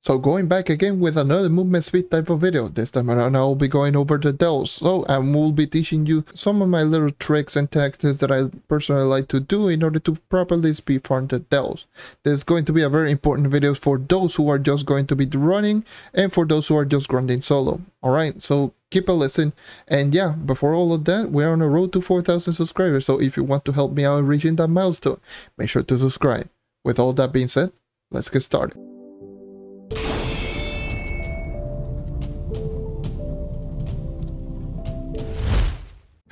So going back again with another movement speed type of video. This time around I will be going over the delves. So I will be teaching you some of my little tricks and tactics that I personally like to do in order to properly speed farm the delves. This is going to be a very important video for those who are just going to be running and for those who are just grinding solo. Alright, so keep a listen. And yeah, before all of that, we're on a road to 4,000 subscribers. So if you want to help me out in reaching that milestone, make sure to subscribe. With all that being said, let's get started.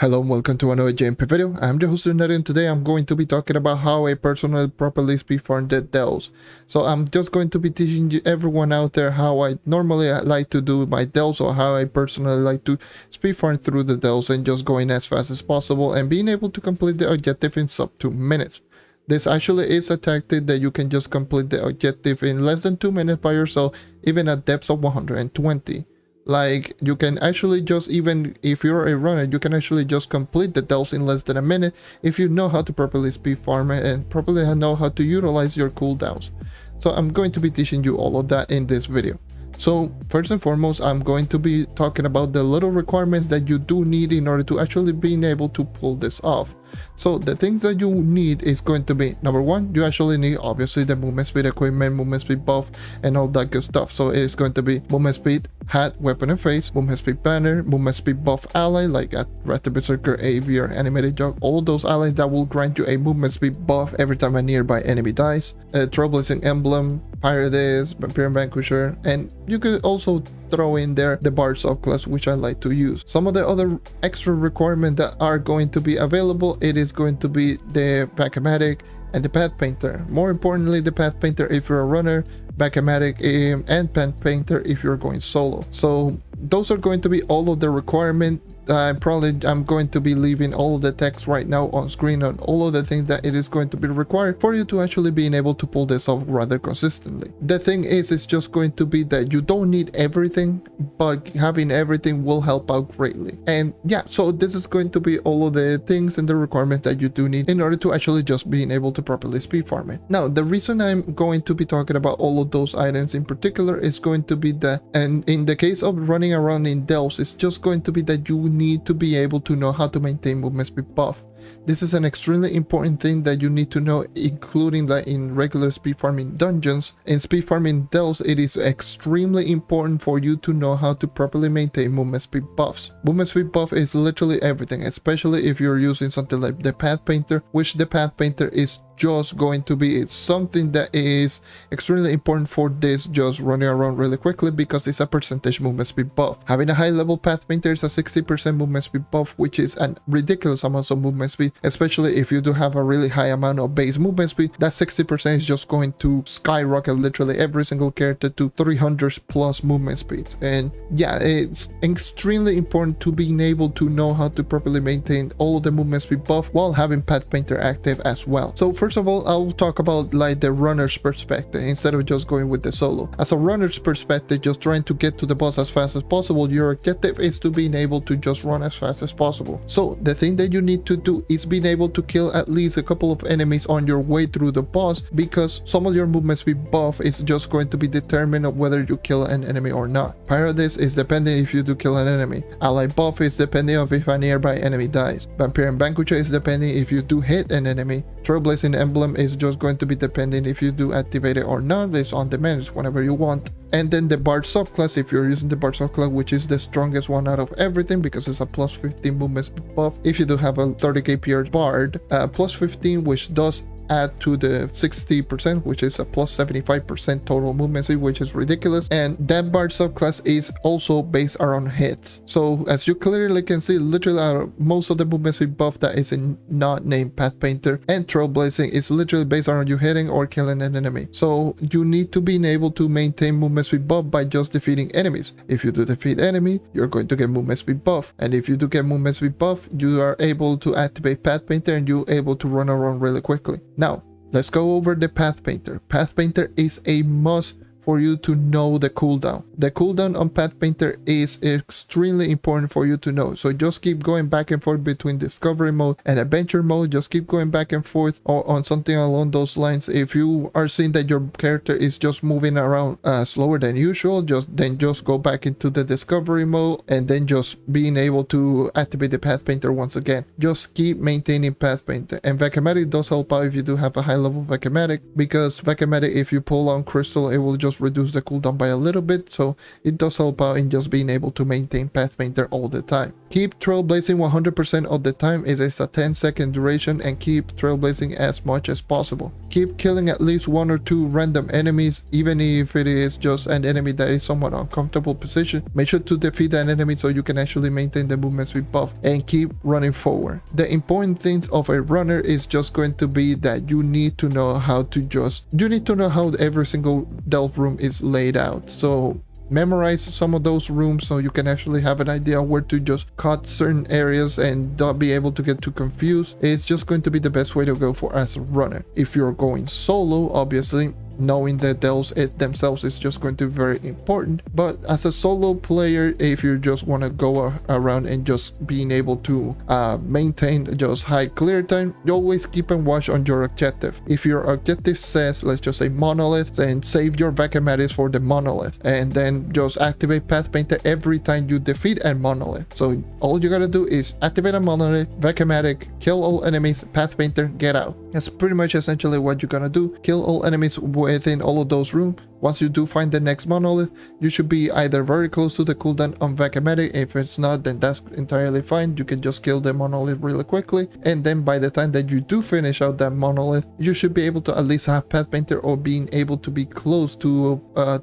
Hello and welcome to another JMP video. I'm the host JonNario, and today I'm going to be talking about how I personally properly speed farm the delves. So I'm just going to be teaching you, everyone out there, how I normally like to do my delves, or how I personally like to speed farm through the delves and just going as fast as possible and being able to complete the objective in sub 2 minutes. This actually is a tactic that you can just complete the objective in less than 2 minutes by yourself, even at depths of 120. Like, you can actually just, even if you're a runner, you can actually just complete the delves in less than a minute if you know how to properly speed farm it and properly know how to utilize your cooldowns. So I'm going to be teaching you all of that in this video. So first and foremost, I'm going to be talking about the little requirements that you do need in order to actually being able to pull this off. So the things that you need is going to be, number one, you actually need obviously the movement speed equipment, movement speed buff, and all that good stuff. So it is going to be movement speed hat, weapon and face, movement speed banner, movement speed buff ally like a Raptor Berserker, AV, or animated jog, all of those allies that will grant you a movement speed buff every time a nearby enemy dies, a Trove emblem, Pirates, Vampire Vanquisher, and you could also throw in there the Bard subclass, which I like to use. Some of the other extra requirements that are going to be available, it is going to be the Bacamatic and the Path Painter. More importantly, the Path Painter if you're a runner, Bacamatic and Path Painter if you're going solo. So those are going to be all of the requirements. I'm going to be leaving all of the text right now on screen on all of the things that it is going to be required for you to actually being able to pull this off rather consistently. The thing is, it's just going to be that you don't need everything, but having everything will help out greatly. And yeah, so this is going to be all of the things and the requirements that you do need in order to actually just being able to properly speed farm it. Now, the reason I'm going to be talking about all of those items in particular is going to be that, and in the case of running around in delves, it's just going to be that you need to be able to know how to maintain movement speed buff. This is an extremely important thing that you need to know, including that in regular speed farming dungeons. In speed farming delves, it is extremely important for you to know how to properly maintain movement speed buffs. Movement speed buff is literally everything, especially if you're using something like the Path Painter, which the Path Painter is just going to be something that is extremely important for this just running around really quickly, because it's a percentage movement speed buff. Having a high level Path Painter is a 60% movement speed buff, which is a ridiculous amount of movement speed, especially if you do have a really high amount of base movement speed. That 60% is just going to skyrocket literally every single character to 300 plus movement speeds. And yeah, it's extremely important to being able to know how to properly maintain all of the movement speed buff while having Path Painter active as well. So first of all, I'll talk about like the runner's perspective instead of just going with the solo. As a runner's perspective, just trying to get to the boss as fast as possible, your objective is to being able to just run as fast as possible. So the thing that you need to do is being able to kill at least a couple of enemies on your way through the boss, because some of your movement speed buff is just going to be determined of whether you kill an enemy or not. Pirates is depending if you do kill an enemy. Ally buff is depending of if a nearby enemy dies. Vampire Vanquisher is depending if you do hit an enemy. Trailblazing emblem is just going to be depending if you do activate it or not. It's on demand, it's whenever you want. And then the Bard subclass, if you're using the Bard subclass, which is the strongest one out of everything because it's a plus 15 movement speed buff. If you do have a 30 KPR Bard, plus 15, which does add to the 60%, which is a plus 75% total movement speed, which is ridiculous. And that Bard subclass is also based around hits. So as you clearly can see, literally most of the movement speed buff that is not named Path Painter and Trailblazing is literally based around you hitting or killing an enemy. So you need to be able to maintain movement speed buff by just defeating enemies. If you do defeat enemy, you're going to get movement speed buff, and if you do get movement speed buff, you are able to activate Path Painter and you're able to run around really quickly. Now, let's go over the Path Painter. Path Painter is a must for you to know the cooldown. The cooldown on Path Painter is extremely important for you to know. So just keep going back and forth between discovery mode and adventure mode. Just keep going back and forth on something along those lines. If you are seeing that your character is just moving around slower than usual, just go back into the discovery mode and then just being able to activate the Path Painter once again. Just keep maintaining Path Painter. And Vacamatic does help out if you do have a high level Vacamatic, because Vacamatic, if you pull on Crystal, it will just reduce the cooldown by a little bit, so it does help out in just being able to maintain Path Painter all the time. Keep trailblazing 100% of the time. It is a 10-second duration, and keep trailblazing as much as possible. Keep killing at least 1 or 2 random enemies, even if it is just an enemy that is somewhat uncomfortable position. Make sure to defeat that enemy so you can actually maintain the movement speed buff, and keep running forward. The important things of a runner is just going to be that you need to know how every single delve room is laid out. So memorize some of those rooms so you can actually have an idea where to just cut certain areas and not be able to get too confused. It's just going to be the best way to go for as a runner. If you're going solo, obviously knowing the delves themselves is just going to be very important, but as a solo player, if you just want to go around and just being able to maintain just high clear time, you always keep and watch on your objective. If your objective says, let's just say monolith, then save your Vacamatics for the monolith and then just activate Path Painter every time you defeat a monolith. So all you gotta do is activate a monolith, Vacamatic, kill all enemies, Path Painter, get out. That's pretty much essentially what you're gonna do. Kill all enemies within all of those rooms. Once you do find the next monolith, you should be either very close to the cooldown on Vacamatic. If it's not, then that's entirely fine. You can just kill the monolith really quickly, and then by the time that you do finish out that monolith, you should be able to at least have Path Painter or being able to be close to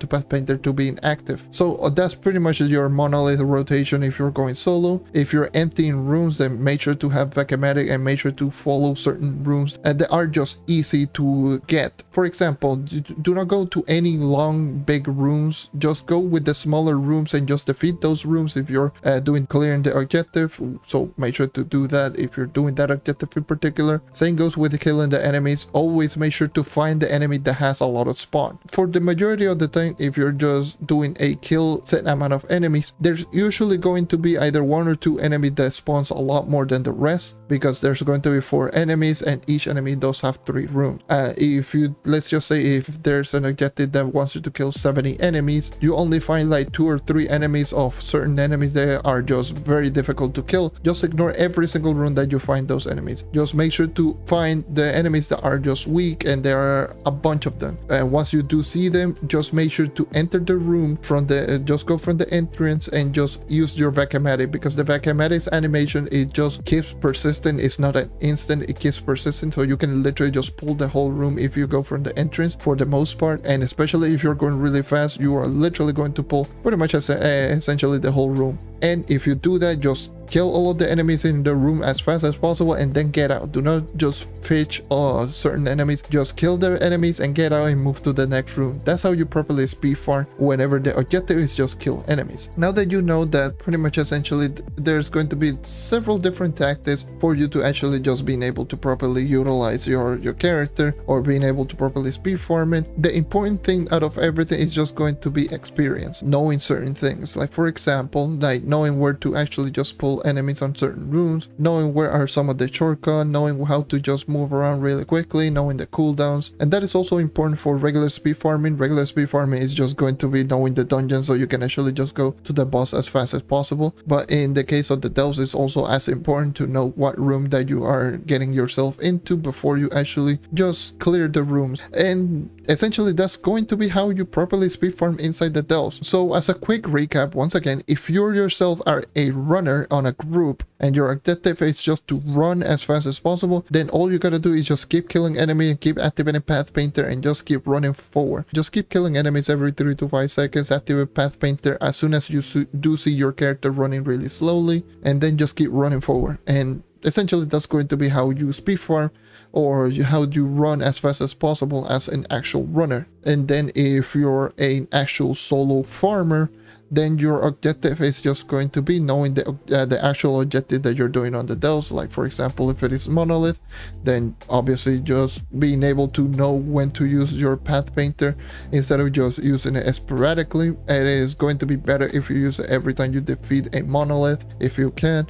Path Painter to being active. So that's pretty much your monolith rotation if you're going solo. If you're emptying rooms, then make sure to have Vacamatic and make sure to follow certain rooms that are just easy to get. For example, do not go to any long big rooms. Just go with the smaller rooms and just defeat those rooms if you're doing clearing the objective. So make sure to do that if you're doing that objective in particular. Same goes with killing the enemies. Always make sure to find the enemy that has a lot of spawn. For the majority of the time, if you're just doing a kill set amount of enemies, there's usually going to be either 1 or 2 enemies that spawns a lot more than the rest, because there's going to be 4 enemies and each enemy does have 3 rooms. If you, let's just say if there's an objective that wants you to kill 70 enemies, you only find like 2 or 3 enemies of certain enemies that are just very difficult to kill. Just ignore every single room that you find those enemies. Just make sure to find the enemies that are just weak, and there are a bunch of them. And once you do see them, just make sure to enter the room from the just go from the entrance and just use your Vacamatic, because the Vacamatic's animation, it just keeps persistent. It's not an instant, it keeps persistent, so you can literally just pull the whole room if you go from the entrance for the most part. And especially if you're going really fast, you are literally going to pull pretty much essentially the whole room. And if you do that, just kill all of the enemies in the room as fast as possible and then get out. Do not just fetch certain enemies. Just kill the enemies and get out and move to the next room. That's how you properly speed farm whenever the objective is just kill enemies. Now that you know that, pretty much essentially there's going to be several different tactics for you to actually just being able to properly utilize your character or being able to properly speed farm it. The important thing out of everything is just going to be experience, knowing certain things. Like for example, like knowing where to actually just pull enemies on certain rooms, knowing where are some of the shortcuts, knowing how to just move around really quickly, knowing the cooldowns. And that is also important for regular speed farming. Regular speed farming is just going to be knowing the dungeon so you can actually just go to the boss as fast as possible. But in the case of the delves, it's also as important to know what room that you are getting yourself into before you actually just clear the rooms. And essentially that's going to be how you properly speed farm inside the delves. So as a quick recap, once again, if you yourself are a runner on a group and your objective is just to run as fast as possible, then all you gotta do is just keep killing enemy and keep activating Path Painter and just keep running forward. Just keep killing enemies every 3 to 5 seconds, activate Path Painter as soon as you do see your character running really slowly, and then just keep running forward. And essentially that's going to be how you speed farm, or how you run as fast as possible as an actual runner. And then if you're an actual solo farmer, then your objective is just going to be knowing the actual objective that you're doing on the delves. Like for example, if it is monolith, then obviously just being able to know when to use your path painter instead of just using it sporadically. It is going to be better if you use it every time you defeat a monolith, if you can.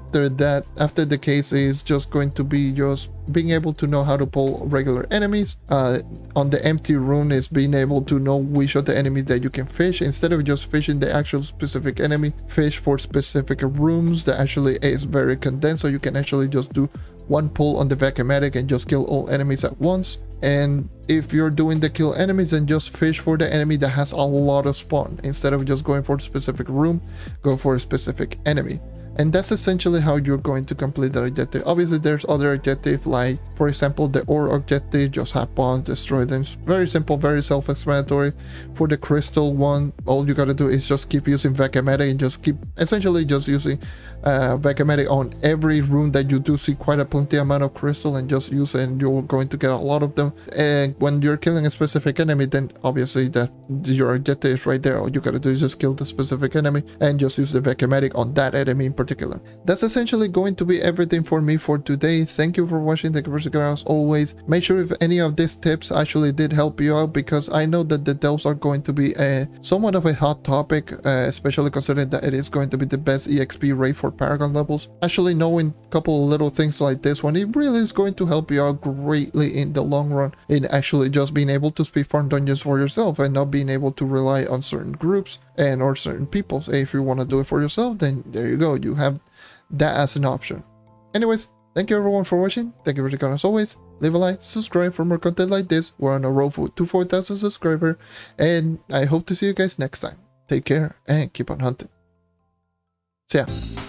After the case is just going to be just being able to know how to pull regular enemies. On the empty rune is being able to know which of the enemies that you can fish instead of just fishing the actual specific enemy. Fish for specific rooms that actually is very condensed, so you can actually just do one pull on the vacuumatic and just kill all enemies at once. And if you're doing the kill enemies, then just fish for the enemy that has a lot of spawn. Instead of just going for a specific room, go for a specific enemy. And that's essentially how you're going to complete that objective. Obviously there's other objectives, like for example the ore objective, just have bombs, destroy them. It's very simple, very self-explanatory. For the crystal one, all you gotta do is just keep using vacuumatic and just keep essentially just using vacuumatic on every room that you do see quite a plenty amount of crystal, and just use it and you're going to get a lot of them. And when you're killing a specific enemy, then obviously that your objective is right there. All you gotta do is just kill the specific enemy and just use the vacuumatic on that enemy in particular. That's essentially going to be everything for me for today. Thank you for watching. Thank you for subscribing as always. Make sure if any of these tips actually did help you out, because I know that the delves are going to be somewhat of a hot topic, especially considering that it is going to be the best EXP rate for Paragon levels. Actually knowing a couple of little things like this one, it really is going to help you out greatly in the long run, in actually just being able to speed farm dungeons for yourself and not being able to rely on certain groups and or certain people. So if you want to do it for yourself, then there you go, you have that as an option. Anyways, thank you everyone for watching. Thank you for the as always. Leave a like, subscribe for more content like this. We're on a road to 4,000 subscribers, and I hope to see you guys next time. Take care and keep on hunting. See ya.